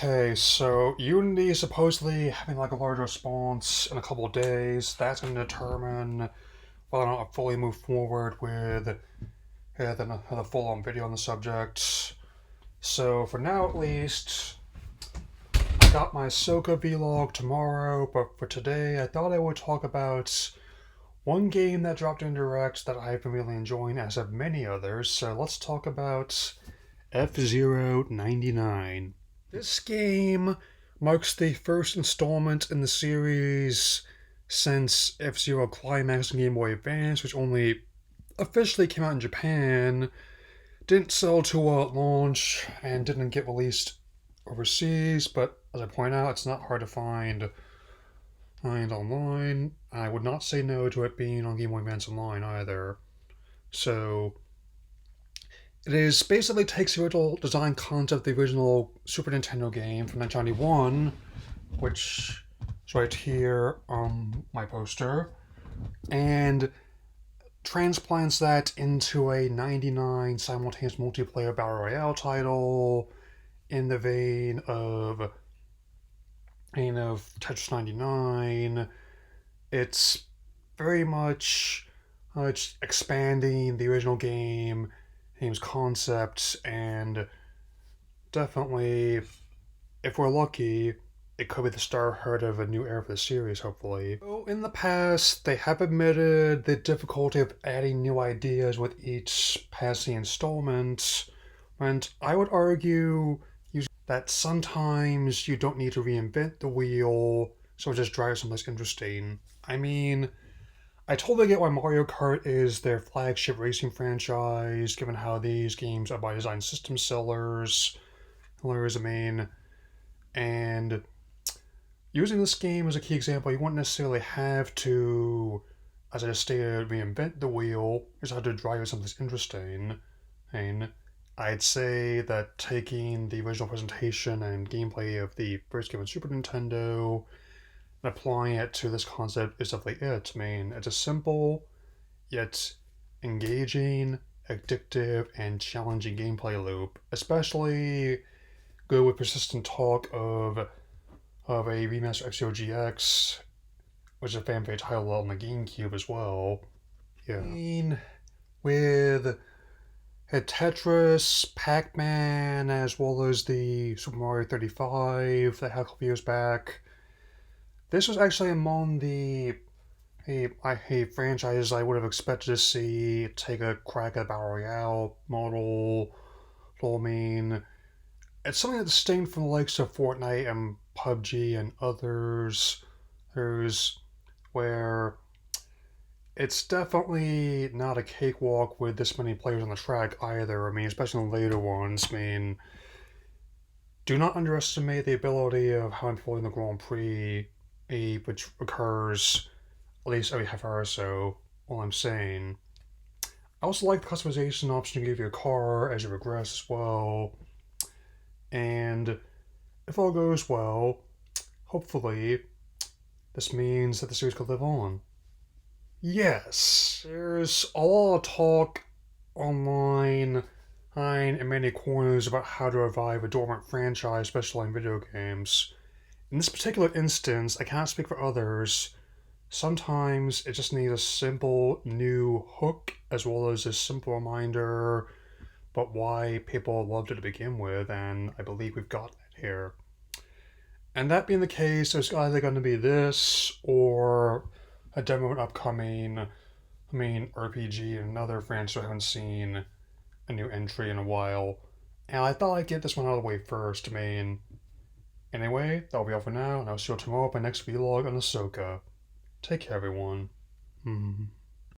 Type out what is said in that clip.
Okay, so Unity is supposedly having like a large response in a couple of days. That's going to determine whether or not I fully move forward with the full-on video on the subject. So for now, at least, I got my Ahsoka vlog tomorrow. But for today, I thought I would talk about one game that dropped in Direct that I've been really enjoying, as have many others. So let's talk about F-Zero 99. This game marks the first installment in the series since F-Zero Climax and Game Boy Advance, which only officially came out in Japan, didn't sell too well at launch, and didn't get released overseas, but as I point out, it's not hard to find online. I would not say no to it being on Game Boy Advance Online either. So it basically takes the original design concept of the original Super Nintendo game from 1991, which is right here on my poster, and transplants that into a 99 simultaneous multiplayer Battle Royale title in the vein of Tetris 99. It's very much expanding the original game's concepts, and definitely, if we're lucky, it could be the start of a new era for the series, hopefully. So in the past, they have admitted the difficulty of adding new ideas with each passing installment, and I would argue that sometimes you don't need to reinvent the wheel, so just drive someplace interesting. I mean, I totally get why Mario Kart is their flagship racing franchise, given how these games are by design system sellers. And using this game as a key example, you wouldn't necessarily have to, as I just stated, reinvent the wheel. You just have to drive something interesting. And I'd say that taking the original presentation and gameplay of the first game on Super Nintendo and applying it to this concept is definitely it. I mean, it's a simple, yet engaging, addictive, and challenging gameplay loop, especially good with persistent talk of a remaster F-Zero GX, which is a fan favorite title on the GameCube as well. Yeah. I mean, with Tetris, Pac-Man, as well as the Super Mario 35 that had a couple years back, this was actually among the franchises I would have expected to see take a crack at Battle Royale model. So, I mean, it's something that's distinct from the likes of Fortnite and PUBG and others. Where it's definitely not a cakewalk with this many players on the track either. I mean, especially in the later ones. I mean, do not underestimate the ability of how I'm pulling the Grand Prix, which occurs at least every half hour or so. All I'm saying. I also like the customization option to give you a car as you progress as well. And if all goes well, hopefully, this means that the series could live on. Yes, there's a lot of talk online and in many corners about how to revive a dormant franchise, especially in video games. In this particular instance, I can't speak for others. Sometimes it just needs a simple new hook as well as a simple reminder about why people loved it to begin with, and I believe we've got that here. And that being the case, there's either going to be this or a demo of an upcoming, RPG and another franchise I haven't seen a new entry in a while. And I thought I'd get this one out of the way first. Anyway, that'll be all for now, and I'll see you tomorrow with my next vlog on Ahsoka. Take care, everyone.